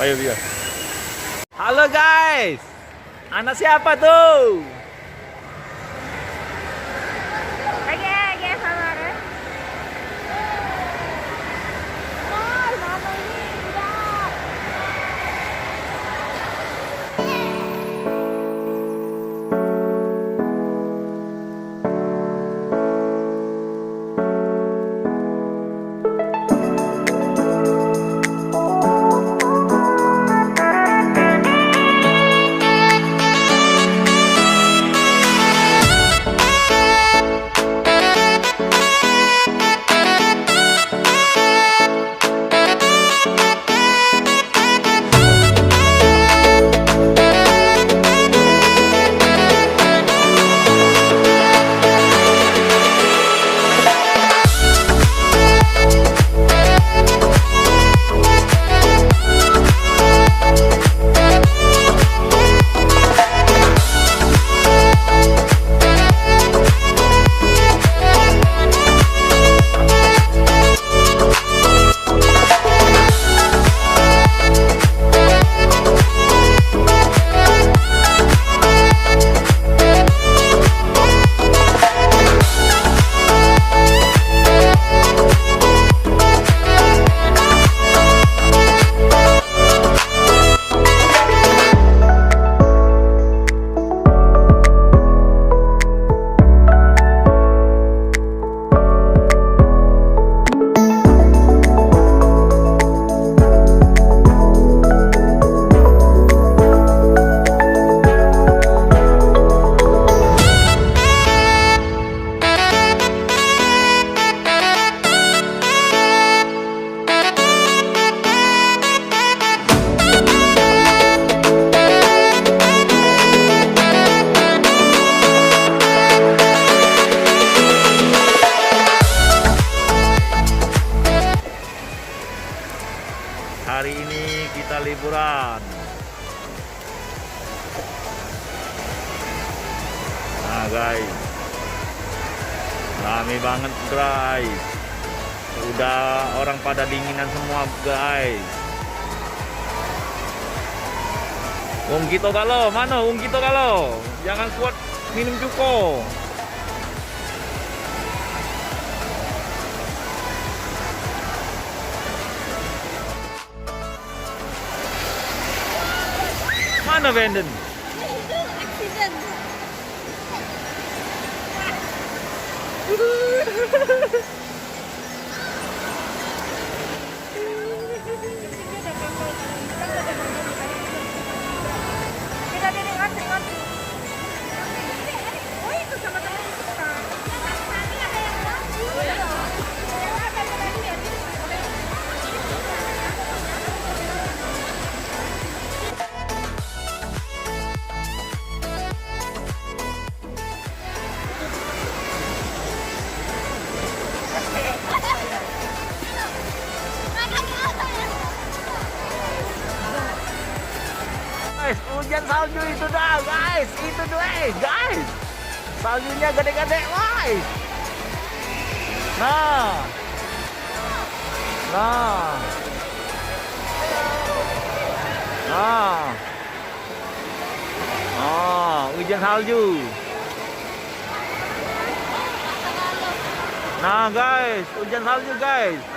Ayo biar. Halo guys, anak siapa tuh? Hari ini kita liburan. Nah guys, rame banget guys. Udah orang pada dinginan semua guys. Wong Kito kalau mana? Wong Kito kalau jangan kuat minum cuko. Mana Brandon? Itu accident. Kita ringan. Oh itu sama teman kita. Tadi ada yang bagus. Guys, hujan salju itu dah guys, itu guys, saljunya gede-gede guys. Nah, hujan salju. Nah guys, hujan salju guys.